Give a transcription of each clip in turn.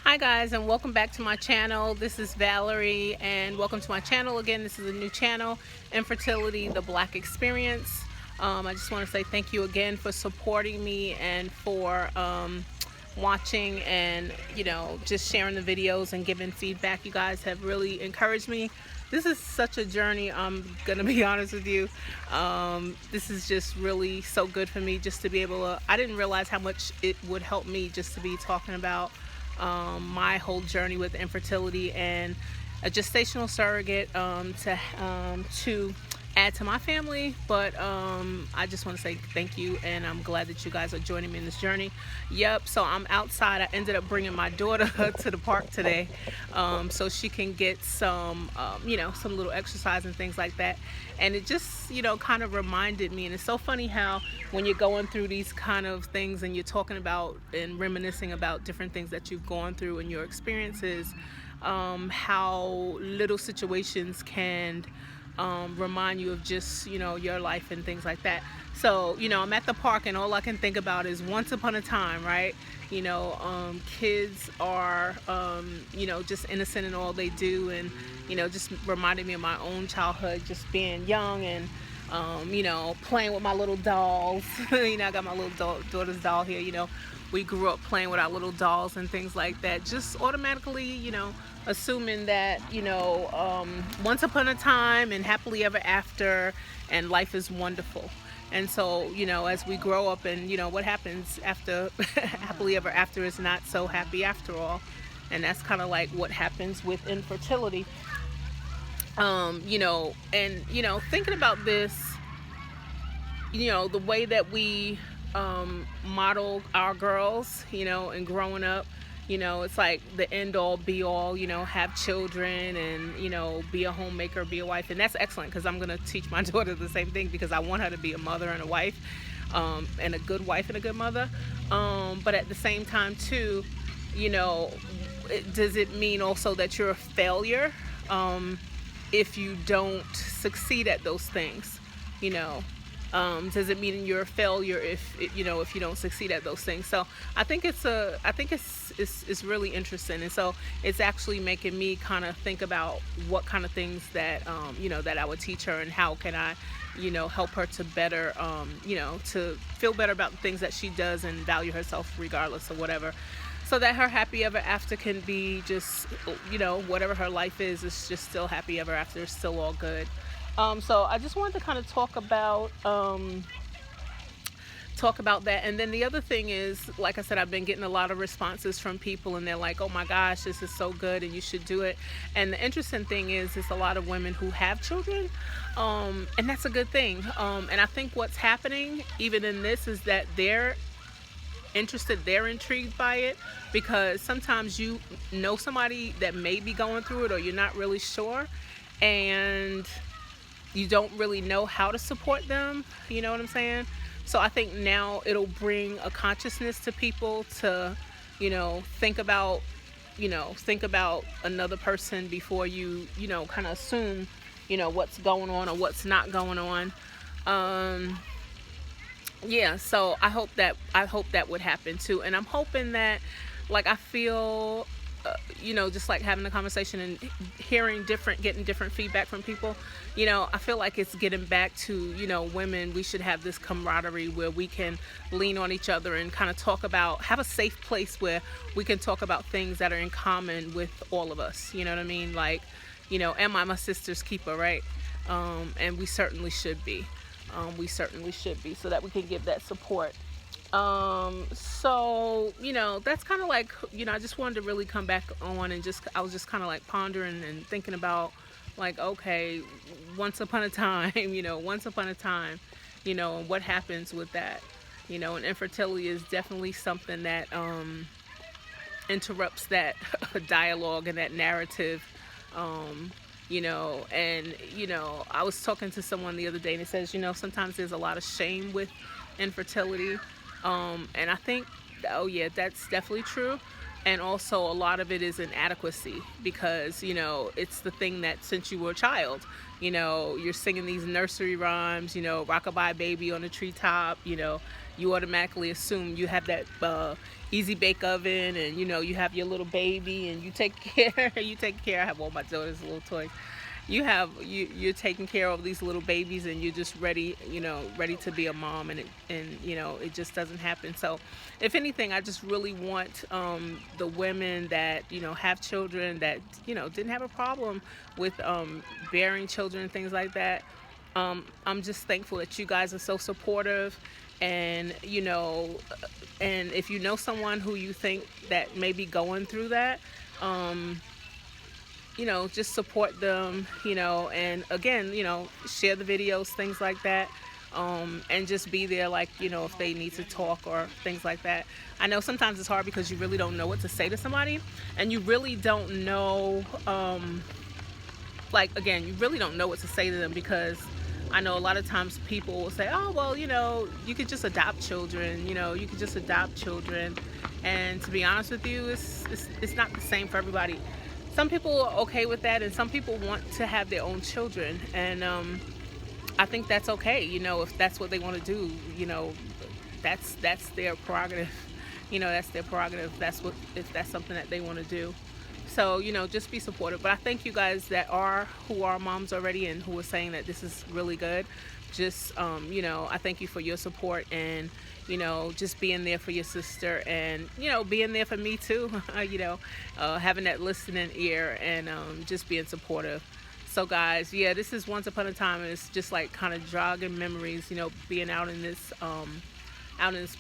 Hi guys, and welcome back to my channel. This is Valerie, and welcome to my channel again. This is a new channel, Infertility, the Black Experience. I just want to say thank you again for supporting me and for watching and just sharing the videos and giving feedback. You guys have really encouraged me. This is such a journey, I'm gonna be honest with you. This is just really so good for me, just to be able to, I didn't realize how much it would help me just to be talking about my whole journey with infertility and a gestational surrogate to add to my family. But I just want to say thank you, and I'm glad that you guys are joining me in this journey. Yep, so I'm outside. I ended up bringing my daughter to the park today, so she can get some some little exercise and things like that. And it just kind of reminded me, and it's so funny how when you're going through these kind of things and you're talking about and reminiscing about different things that you've gone through and your experiences, how little situations can remind you of just your life and things like that. So I'm at the park, and all I can think about is once upon a time, right? Kids are just innocent in all they do, and just reminded me of my own childhood, just being young and playing with my little dolls. I got my little daughter's doll here. We grew up playing with our little dolls and things like that, just automatically assuming that once upon a time and happily ever after, and life is wonderful. And so as we grow up, and what happens after happily ever after is not so happy after all. And that's kind of like what happens with infertility. Thinking about this, the way that we model our girls, and growing up, it's like the end all be all, have children and, be a homemaker, be a wife. And that's excellent, because I'm going to teach my daughter the same thing, because I want her to be a mother and a wife, and a good wife and a good mother. But at the same time too, does it mean also that you're a failure if you don't succeed at those things? Does it mean you're a failure if you don't succeed at those things? So I think it's really interesting, and so it's actually making me kind of think about what kind of things that that I would teach her, and how can I help her to better to feel better about the things that she does and value herself regardless of whatever, so that her happy ever after can be just whatever her life is just still happy ever after, it's still all good. So I just wanted to kind of talk about that. And then the other thing is, like I said, I've been getting a lot of responses from people, and they're like, oh my gosh, this is so good and you should do it. And the interesting thing is, it's a lot of women who have children, and that's a good thing. And I think what's happening even in this is that they're interested, they're intrigued by it, because sometimes you know somebody that may be going through it, or you're not really sure, and you don't really know how to support them. You know what I'm saying? So I think now it'll bring a consciousness to people to, think about another person before you, kind of assume, what's going on or what's not going on. Yeah, so I hope that would happen too. And I'm hoping that, like, I feel just like having a conversation and getting different feedback from people, I feel like it's getting back to, women, we should have this camaraderie where we can lean on each other and kind of have a safe place where we can talk about things that are in common with all of us. You know what I mean? Like, am I my sister's keeper, right? And we certainly should be. So that we can give that support. So that's kind of like, I just wanted to really come back on, and I was just kind of like pondering and thinking about, like, okay, once upon a time, and what happens with that, and infertility is definitely something that interrupts that dialogue and that narrative. I was talking to someone the other day, and it says, sometimes there's a lot of shame with infertility. And I think, oh yeah, that's definitely true. And also a lot of it is inadequacy, because it's the thing that since you were a child, you're singing these nursery rhymes, rockabye baby on the treetop, you automatically assume you have that easy bake oven, and you have your little baby, and you take care. I have all my daughter's little toys. You're taking care of these little babies, and you're just ready to be a mom, and it just doesn't happen. So if anything, I just really want the women that have children that didn't have a problem with bearing children and things like that. I'm just thankful that you guys are so supportive, and and if you know someone who you think that may be going through that, just support them, and again, share the videos, things like that, and just be there, like, if they need to talk or things like that. I know sometimes it's hard because you really don't know what to say to somebody, and you really don't know, you really don't know what to say to them, because I know a lot of times people will say, oh, well, you could just adopt children, you could just adopt children. And to be honest with you, it's not the same for everybody. Some people are okay with that, and some people want to have their own children. And I think that's okay, if that's what they want to do, that's their prerogative. That's their prerogative. If that's something that they want to do. So, just be supportive. But I thank you guys who are moms already and who are saying that this is really good. Just, I thank you for your support, and, just being there for your sister, and, being there for me too, having that listening ear, and just being supportive. So guys, yeah, this is Once Upon a Time, and it's just like kind of jogging memories, being out in this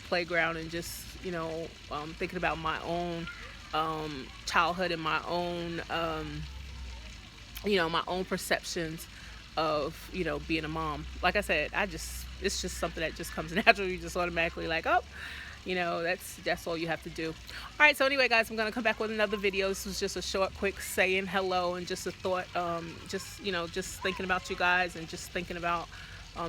playground, and just, thinking about my own childhood, and my own my own perceptions of being a mom. Like I said, it's just something that just comes naturally. You just automatically like, oh, that's all you have to do. All right, so anyway, guys, I'm gonna come back with another video. This was just a short, quick saying hello, and just a thought, just thinking about you guys, and just thinking about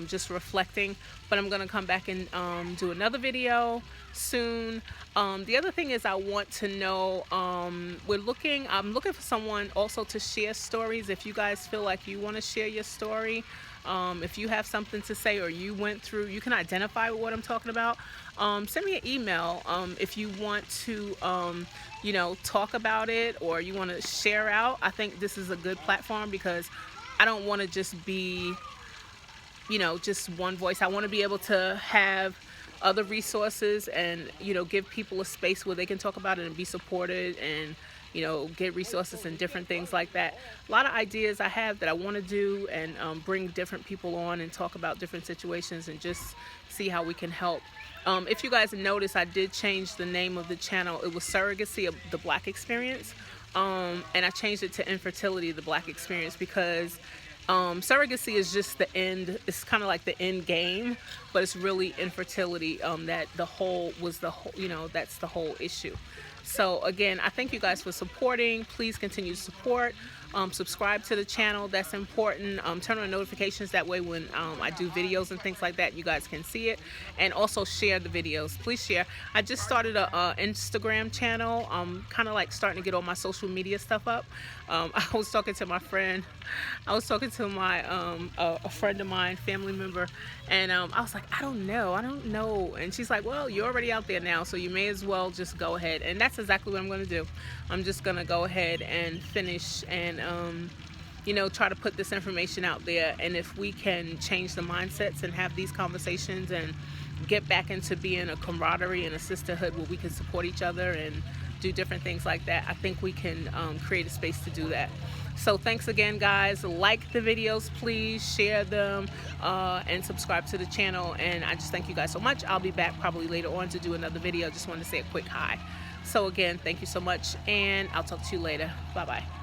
just reflecting. But I'm gonna come back and do another video soon. The other thing is, I want to know, I'm looking for someone also to share stories. If you guys feel like you want to share your story, if you have something to say, or you can identify with what I'm talking about, send me an email. If you want to talk about it, or you want to share out, I think this is a good platform, because I don't want to just be just one voice. I want to be able to have other resources, and give people a space where they can talk about it and be supported, and get resources and different things like that. A lot of ideas I have that I want to do, and bring different people on and talk about different situations, and just see how we can help. If you guys notice, I did change the name of the channel. It was Surrogacy, of the Black Experience, and I changed it to Infertility, the Black Experience, because surrogacy is just the end. It's kind of like the end game, but it's really infertility. That's the whole issue. So again, I thank you guys for supporting. Please continue to support. Subscribe to the channel. That's important. Turn on notifications. That way when I do videos and things like that, you guys can see it. And also share the videos. Please share. I just started a Instagram channel. I'm kind of like starting to get all my social media stuff up. I was talking to my friend. I was talking to my a friend of mine, family member, and I was like, I don't know. And she's like, well, you're already out there now, so you may as well just go ahead. And that's exactly what I'm going to do. I'm just going to go ahead and finish, and try to put this information out there. And if we can change the mindsets and have these conversations, and get back into being a camaraderie and a sisterhood where we can support each other and do different things like that, I think we can create a space to do that. So thanks again, guys. Like the videos, please share them, and subscribe to the channel. And I just thank you guys so much. I'll be back probably later on to do another video. Just wanted to say a quick hi. So again, thank you so much, and I'll talk to you later. Bye bye.